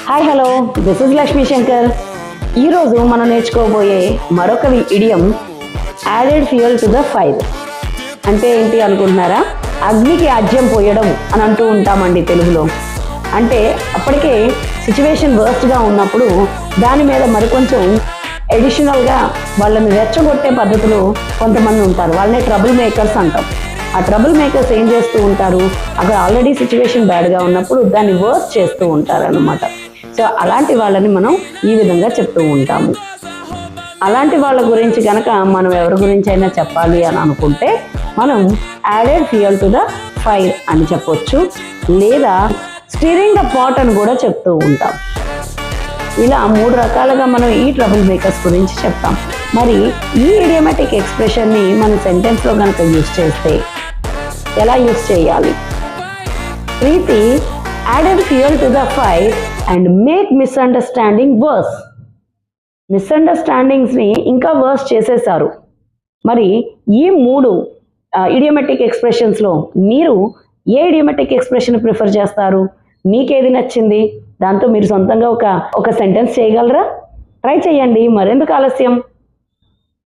Hi hello, this is Lakshmi Shankar. ఈరోజు మనం నేర్చుకోబోయే మరొక idiom added fuel to the fire. అంటే ఏంటి అనుకుంటున్నారా? అగ్నికి ఆజ్యం పోయడం అని అంటూ ఉంటామండి తెలుగులో. అంటే అప్పటికే సిచ్యువేషన్ వర్స్ట్గా ఉన్నప్పుడు దాని మీద మరికొంచెం అడిషనల్గా వాళ్ళని రెచ్చగొట్టే పద్ధతులు కొంతమంది ఉంటారు. వాళ్ళని ట్రబుల్ మేకర్స్ అంటాం. ఆ ట్రబుల్ మేకర్స్ ఏం చేస్తూ ఉంటారు, అక్కడ ఆల్రెడీ సిచ్యువేషన్ బ్యాడ్గా ఉన్నప్పుడు దాన్ని వర్స్ చేస్తూ ఉంటారు అన్నమాట. సో అలాంటి వాళ్ళని మనం ఈ విధంగా చెప్తూ ఉంటాము. అలాంటి వాళ్ళ గురించి కనుక మనం ఎవరి గురించి అయినా చెప్పాలి అని అనుకుంటే మనం added fuel to the fire అని చెప్పొచ్చు, లేదా స్టిరింగ్ ద పాట్ అని కూడా చెప్తూ ఉంటాం. ఇలా 3 రకాలుగా మనం ఈ ట్రబుల్ మేకర్స్ గురించి చెప్తాం. మరి ఈ ఇడియోమాటిక్ ఎక్స్ప్రెషన్ని మన సెంటెన్స్లో కనుక యూజ్ చేస్తే ఎలా యూజ్ చేయాలి? Preethi added fuel to the fire and make misunderstanding worse. మిస్అండర్స్టాండింగ్స్ని ఇంకా వర్స్ చేసేశారు. మరి ఈ 3 ఇడియోమాటిక్ ఎక్స్ప్రెషన్స్లో మీరు ఏ ఇడియోమాటిక్ ఎక్స్ప్రెషన్ ప్రిఫర్ చేస్తారు? మీకేది నచ్చింది? దాంతో మీరు సొంతంగా ఒక సెంటెన్స్ చేయగలరా? ట్రై చేయండి. మరెందుకు ఆలస్యం?